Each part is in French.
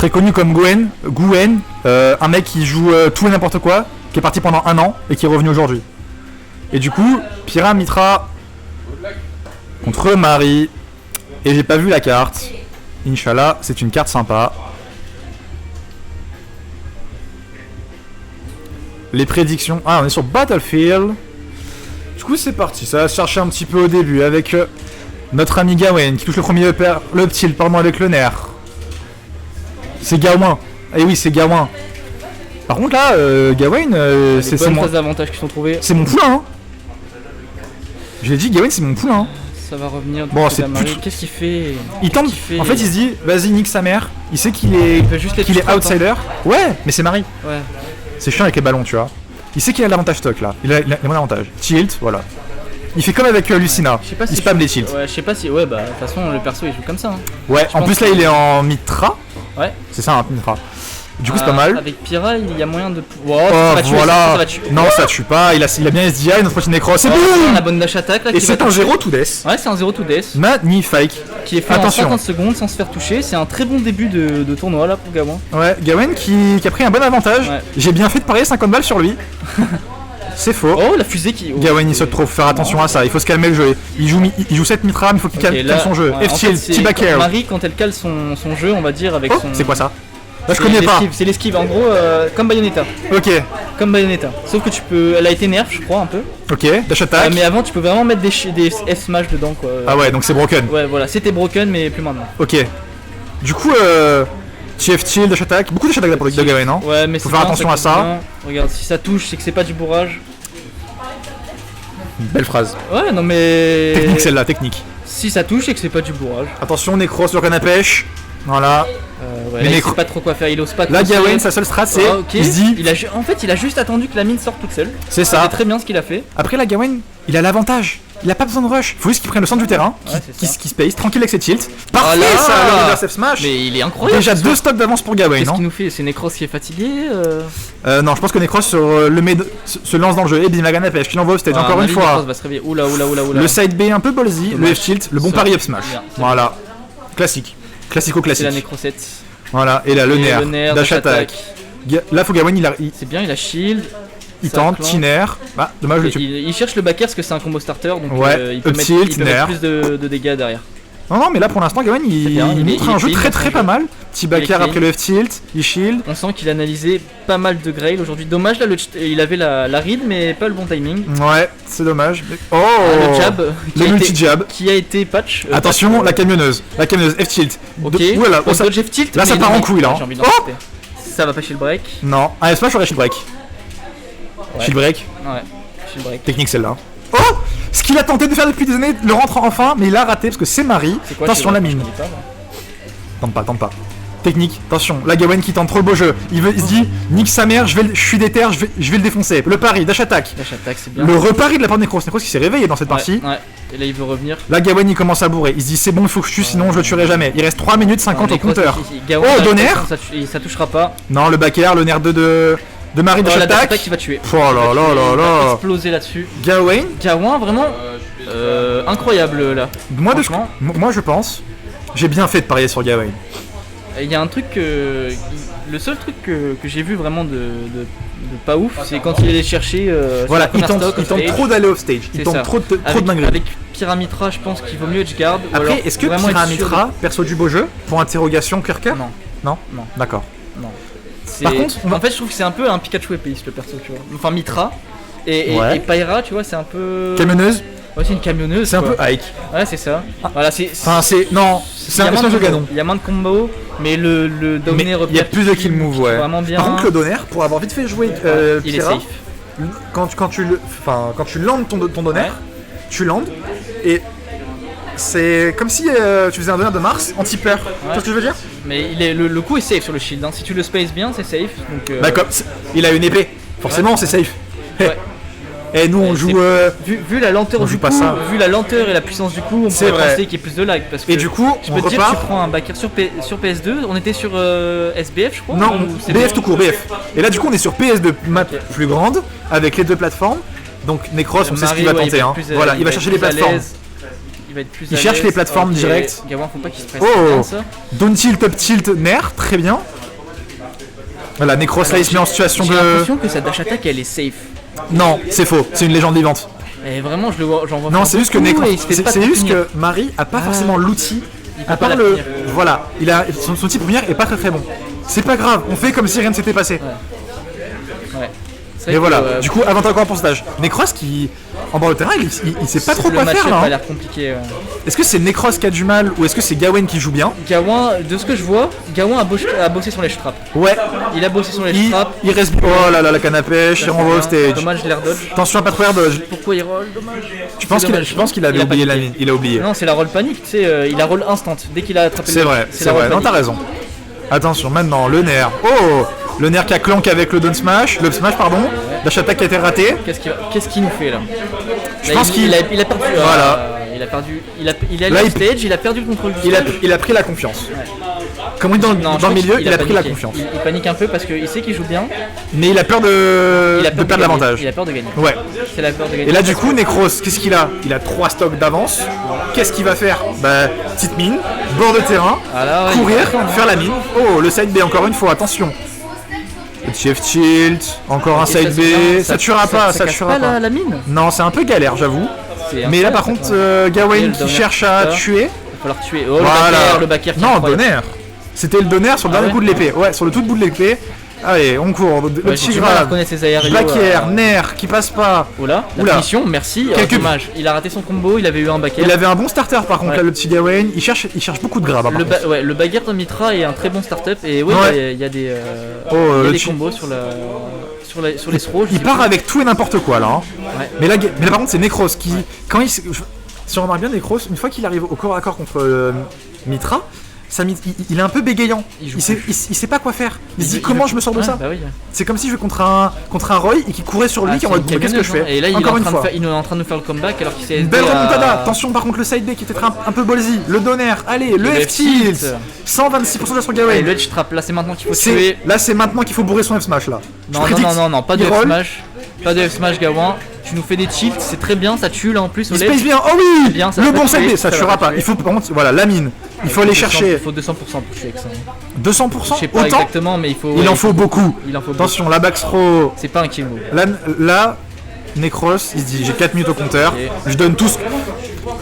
très connu comme Gwen, un mec qui joue tout et n'importe quoi, qui est parti pendant 1 an et qui est revenu aujourd'hui. Et du coup, Pyra Mitra contre Marie. Et j'ai pas vu la carte. Inch'Allah, c'est une carte sympa. Les prédictions. Ah, on est sur Battlefield. Du coup, c'est parti. Ça va se chercher un petit peu au début avec notre ami Gawain qui touche le premier le petit, pardon, avec le nerf. C'est Gawain. Eh oui, c'est Gawain. Par contre, là, Gawain, c'est mon avantages qui sont trouvés. C'est mon poulain. Hein. Je l'ai dit, Gawain, c'est mon poulain. Hein. Ça va revenir. Bon, c'est plus... Qu'est-ce qu'il fait? Il tente. En fait, il se dit, vas-y, nique sa mère. Il sait qu'il est, qu'il est outsider. Ouais, mais c'est Marie. Ouais. C'est chiant avec les ballons, tu vois. Il sait qu'il a l'avantage stock là. Il a mon avantage. Tilt, voilà. Il fait comme avec Lucina. Pas si il spam les tilts. Ouais, je sais pas si. Ouais, bah, de toute façon, le perso il joue comme ça. Hein. Ouais, en plus là, il est en Mitra. Ouais. C'est ça, un Mitra. Du coup, c'est pas mal. Avec Pyra, il y a moyen de. Oh, ça va tuer, voilà. Ça va tuer. Non, ça tue pas. Il a bien SDI, notre prochaine Necro. C'est bon. La bonne dash attaque là. Et c'est un 0 to death. Ouais, c'est un 0 to death. Magnifique. Qui est fait en 50 secondes sans se faire toucher. C'est un très bon début de tournoi là pour Gawain. Ouais, Gawain qui a pris un bon avantage. Ouais. J'ai bien fait de parier 50 balles sur lui. C'est faux. Oh, la fusée qui. Gawain il saute trop, faut faire attention à ça, il faut se calmer le jeu. Il joue 7 Mitra, mais il faut qu'il calme son jeu. Ouais, F-Tilt, T-Backer. Marie, quand elle cale son jeu, on va dire, avec son. C'est quoi ça? Là, je connais pas. C'est l'esquive, en gros, comme Bayonetta. Ok. Comme Bayonetta. Sauf que tu peux. Elle a été nerf, je crois, un peu. Ok, dash attack. Mais avant, tu peux vraiment mettre des F-smash dedans, quoi. Ah ouais, donc c'est broken. Ouais, voilà, c'était broken, mais plus maintenant. Ok. Du coup, TF-Tilt, dash attack. Beaucoup de dash attack pour de Gawain, non? Ouais, mais faut faire attention à ça. Bien. Regarde, si ça touche, c'est que c'est pas du bourrage. Belle phrase. Ouais, non mais. Technique celle-là, technique. Si ça touche, c'est que c'est pas du bourrage. Attention, Necro sur canne à pêche. Voilà. Ouais, là, il sait pas trop quoi faire, il ose pas. Là, Gawain, sa seule strat, c'est. Okay. Il se dit. En fait, il a juste attendu que la mine sorte toute seule. C'est ça. C'est très bien ce qu'il a fait. Après, là, Gawain, il a l'avantage. Il a pas besoin de rush. Faut juste qu'il prenne le centre du terrain, qui space, tranquille avec ses tilts. Parfait, ça, le reverse F-Smash. Mais il est incroyable. Déjà 2 stocks d'avance pour Gawain. Qu'est-ce qu'il nous fait? C'est Necros qui est fatigué Non, je pense que Necros se lance dans le jeu. Et bim, la canne à pêche, qu'il envoie au stage encore une fois. Necros va se réveiller. Oula. Le side B un peu ballsy, le F-Tilt, le bon pari F-Smash. Voilà. Classique. Classico-classique. C'est la Necrosette. Voilà, et là, le nerf, dash attack. Là, faut Gawain, c'est bien, il a shield. Il tente, petit nerf. Bah, dommage, je le tue. Il cherche le backer parce que c'est un combo starter, donc il peut mettre plus de dégâts derrière. Non, mais là pour l'instant, Gawain il montre un jeu très pas mal. Petit backer après le F-Tilt, il shield. On sent qu'il a analysé pas mal de Grail aujourd'hui. Dommage, là, il avait la read, mais pas le bon timing. Ouais, c'est dommage. Oh, le jab. Le multi-jab. Qui a été patch. Attention, la camionneuse. F-Tilt. Ok, voilà, dodge F-Tilt. Là, ça part en couille, là. Ça va pas shield break. Non, un F-Smash ou shield break. Shield break. Ouais, shield break. Technique celle-là. Oh, ce qu'il a tenté de faire depuis des années, le rentre enfin, mais il a raté parce que c'est Marie. Attention la mine. Tente pas. Technique, attention, la Gawain qui tente trop le beau jeu. Il se dit, nique sa mère, je suis déter, je vais le défoncer. Le pari, dash attack. Dash attack, c'est bien. Le repari de la part de Necros qui s'est réveillé dans cette partie. Ouais, et là il veut revenir. La Gawain il commence à bourrer. Il se dit, c'est bon, il faut que je tue, sinon je le tuerai jamais. Il reste 3 minutes 50 au compteur. Oh, donner. Ça touchera pas. Non, le backer, le nerf de Marie dash attack. Qui va tuer. Oh là. Exploser là-dessus. Gawain, vraiment incroyable là. Moi je pense, j'ai bien fait de parier sur Gawain. Il y a un truc le seul truc que j'ai vu vraiment de pas ouf, c'est quand il allait chercher. Voilà, il tente trop d'aller off stage. Il tente trop de dingueries. Avec Pyra Mitra, je pense qu'il vaut mieux edgeguard. Après, est-ce que Pyra Mitra, perso du beau jeu, pour interrogation cœur? Non. D'accord. Non. Par contre, en fait, je trouve que c'est un peu un Pikachu épéiste le perso, tu vois. Enfin, Mitra et Pyra, tu vois, c'est un peu. Camionneuse. Ouais, c'est une camionneuse. C'est un peu Ike. Ouais, c'est ça. Voilà, c'est un personnage de canon. Il y a moins de combos, mais le donner il y a plus de kill move, ouais. Vraiment bien. Par contre, le donner, pour avoir vite fait jouer il Pyra, est safe. quand tu landes ton donner, tu landes et c'est comme si tu faisais un donner de Mars anti-peur. Tu vois ce que je veux dire? Mais le coup est safe sur le shield. Hein. Si tu le space bien, c'est safe. Donc, D'accord. Il a une épée. Forcément, c'est safe. Ouais. Et nous on joue. Vu la lenteur du coup, vu la lenteur et la puissance du coup, on pourrait penser qu'il y ait plus de lag. Parce que et du coup, je peux te dire, tu prends un backer sur PS2, on était sur SBF, je crois. Non, BF tout court, BF. Et là, du coup, on est sur PS2, map plus grande, avec les deux plateformes. Donc Necros, on sait ce qu'il va tenter. Voilà, il va chercher les plateformes. il va être plus Il à cherche l'aise. les plateformes Ok, directes. Gawain, faut pas qu'il se presse. Oh. C'est bien, ça. Down tilt, up tilt, Nair, très bien. Voilà, Necros là il se met en situation J'ai de... l'impression que sa dash attack elle est safe. Non, c'est faux, c'est une légende vivante. Et vraiment, j'en vois. Non, faire c'est juste que beaucoup Necros, et il se fait pas c'est trop juste punir. que Marie a pas forcément l'outil. Il peut À pas part la le... punir. Voilà, son outil première est pas très bon. C'est pas grave, on fait comme si rien ne s'était passé. Ouais. C'est Et vrai voilà, que, du coup, avantage encore pour stage. Necros qui, en bord de terrain, il sait pas trop le quoi faire match-up là. a hein. l'air compliqué. Est-ce que c'est Necros qui a du mal ou est-ce que c'est Gawain qui joue bien? Gawain, de ce que je vois, Gawain a bossé sur les traps. Ouais, Il a bossé sur les il traps. reste... Oh là là, la canne à pêche, il renvoie au stage. Dommage, je l'air dodge. Attention à pas trop air dodge. Pourquoi il roll? Dommage. Je pense qu'il avait Il a oublié la paniqué. mine, il a oublié. Non, c'est la roll panique, tu sais, il a roll instant. Dès qu'il a attrapé C'est le vrai, dodge, c'est la vrai, roll non panique. t'as raison. Attention, maintenant, le nerf. Oh, le nerf qui a clank avec le down smash, le up smash pardon. Dash attack qui a été raté. Qu'est-ce qu'il nous fait là? Je pense qu'il a perdu. Voilà. Il a perdu. Il est allé Là, au il- stage, il a perdu le contrôle du Il a, stage. il a pris la confiance. Comme on dit Non, dans je le pense milieu, qu'il il a pris la paniqué. confiance. Il panique un peu parce qu'il sait qu'il joue bien. Mais il a peur de, Il a de peur perdre gagner. l'avantage. Il a peur de gagner. Ouais. C'est la peur de gagner. Et là du coup, Necros, qu'est-ce qu'il a? Il a 3 stocks d'avance. Qu'est-ce qu'il va faire? Bah, petite mine, bord de terrain, Ah là, ouais, courir, il va attendre. faire la mine. Oh, le side B encore une fois, attention. Petit F tilt, encore un Et side B, ça tuera pas, ça casse tuera pas. la mine. Non, c'est un peu galère, j'avoue. C'est Mais là incroyable, par ça, contre, quand même. Et Gawain le qui dernier cherche à coup, tuer. Il va falloir tuer. Oh, Voilà. le backer qui est Non, incroyable. donner. C'était le donner sur le Ah dernier ouais coup de l'épée. Ouais, sur le tout bout de l'épée. Allez, on court. Le Ouais, j'ai petit du mal à grave. reconnaître ses aériaux. Backer, nerf qui passe pas. Oula, la Oula. punition, merci. Quelques- Dommage. Il a raté son combo, il avait eu un backer. Il avait un bon starter par contre Ouais. là, le petit Gawain. Il cherche beaucoup de grab. Hein, par Le, contre. ouais, le baguer de Mitra est un très bon start-up et ouais, Ouais. il y a des, Oh, il y a le des chi- combos sur les throws. Il part avec tout et n'importe quoi là. Hein. Ouais. Mais là par contre c'est Necros qui, quand il, si on remarque bien Necros, une fois qu'il arrive au corps à corps contre Mitra, il est un peu bégayant. Il joue Il sait pas quoi faire. Il se dit Il comment joue- je me sors de Ouais, ça. Bah oui. C'est comme si je vais contre un Roy et qui courait sur lui qui est en mode c'est une qu'est-ce que je camionneuse, fais. hein. Et là, il est, Encore en une train de fois. faire, il est en train de nous faire le comeback alors qu'il s'est Une belle remontada. Attention par contre le side B qui était un peu ballsy. Le donner. Allez, le F tilt. 126% de sur Gawain. Et le edge trap, là c'est maintenant qu'il faut C'est- tuer. Là c'est maintenant qu'il faut bourrer son F smash là. Je Non, prédicte, non, pas de il F roll. smash. Pas de F smash Gawain. Tu nous fais des tilts, c'est très bien, ça tue là en plus au Il se ledge. pace bien. Oh oui. bien, ça Le va bon pas side tuer, B, ça ça va tuera pas pas. tuer. Il faut par contre voilà la mine. Il faut aller chercher Il faut 200% pour tuer avec ça. 200%. Je sais pas Autant. exactement, mais il faut. Il ouais, en faut beaucoup. Il en faut beaucoup. Attention la back throw. C'est pas un kill move. Là, Necros, il se dit j'ai 4 minutes au compteur, Ok. je donne tout ce...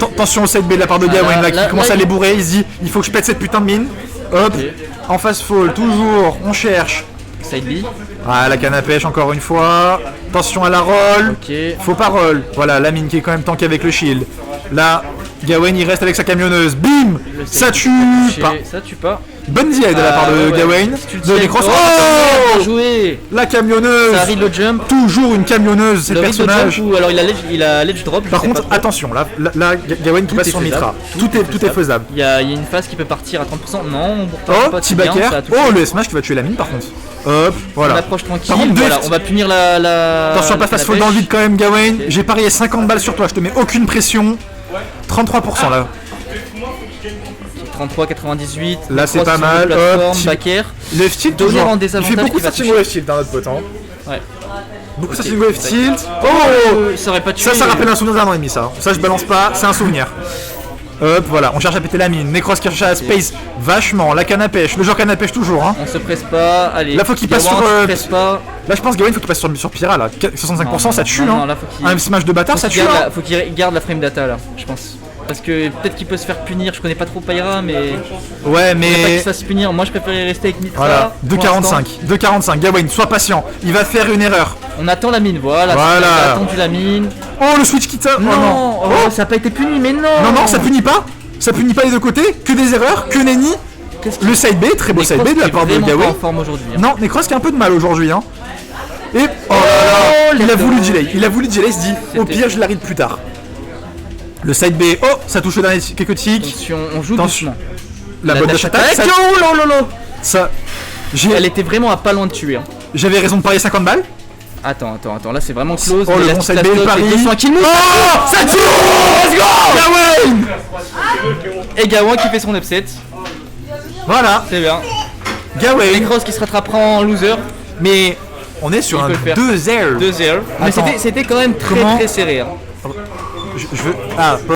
Attention au side B de la part de Gawain là, qui commence à les bourrer, il se dit il faut que je pète cette putain de mine. Hop, Ok. en fast fall, toujours, on cherche. Side B. Ah la canne à pêche encore une fois. Attention à la roll. Ok. Faut pas roll. Voilà, la mine qui est quand même tankée avec le shield. Là, Gawain il reste avec sa camionneuse. Bim. Le Ça side tue B, pas. ça tue pas. Bonne DI de la part de ouais, ouais. Gawain. Si tu le De dis, Necros. bien Oh, joué. la camionneuse. Ça arrive le jump. Toujours une camionneuse, c'est Le le rythme de personnage. jump ou alors il a ledge drop. je Par sais contre, pas trop. attention, là Gawain qui Tout passe est sur faisable. Mitra. Tout est faisable. Il y a une phase qui peut partir à 30%. Non, Oh, pas petit c'est bien, backer. ça a touché. Oh, le S-Smash qui va tuer la mine par contre. Hop, On voilà. approche tranquille. Par contre, Voilà, deux- on va punir la. Attention, pas fast fall dans le vide quand même, Gawain. Ok. J'ai parié 50 balles sur toi, je te mets aucune pression. 33% là. 33, 98. Là, c'est cross pas sur mal. une plateforme, Hop, petit- backer. Le F-tilt Donner toujours. en Il désavantage fait beaucoup qui de va starting toucher. F-tilt, notre pote. Hein. Ouais. Beaucoup de Ok. starting F-tilt. Oh, Ça aurait pas tué. ça rappelle un souvenir d'un an et demi, ça. Ça, je balance pas, c'est un souvenir. Hop, voilà, on cherche à péter la mine. Necros qui cherche à space vachement. La canne à pêche, le genre canne à pêche toujours. Hein. On se presse pas. Allez. Là, faut qu'il passe Gawain, sur, on se presse pas. Là, je pense Gawain, faut qu'il passe sur Pyra là. 65%, Non, ça tue, non, hein. non, là, faut qu'il- Un smash de bâtard, ça tue. Hein. Faut qu'il garde la frame data là, je pense. Parce que peut-être qu'il peut se faire punir. Je connais pas trop Pyra, mais. Ouais, Pas qu'il mais. se fasse punir. Moi, je préférais rester avec Mitra. Voilà, pour l'instant. 2,45. Gawain, sois patient. Il va faire une erreur. On attend la mine. Voilà. Voilà. On a attendu la mine. Oh, le switch qui t'a. Non, Oh non. oh, Oh. ça a pas été puni, mais non. Non, ça punit pas. Ça punit pas les deux côtés. Que des erreurs, que nenni. Le side B, très beau side B de la part de Necros qui est vraiment Gawain. pas en forme aujourd'hui. Hein. Non, Necros qui a un peu de mal aujourd'hui. Hein. Et. Oh là là. Il a voulu delay. Il se dit au C'était- pire, je l'arrête plus tard. Le side B. Oh, ça touche le dernier quelques ticks. Attention, on joue Attention. doucement. La bonne dash attack. Ça. Oh là là là. ça- Elle était vraiment à pas loin de tuer. Hein. J'avais raison de parier 50 balles. Attends, là c'est vraiment close. Oh, mais le la bon petite side B, le stock, pari. les 200 kills. Oh, ça tue. Let's go. Gawain. Et Gawain qui fait son upset. Voilà, C'est bien. Gawain. Necros qui se rattrapera en loser. Mais on est sur Il un peut le faire. 2-0. 2-0. Mais Attends. c'était quand même très Comment très serré. Hein. Je veux. Ah,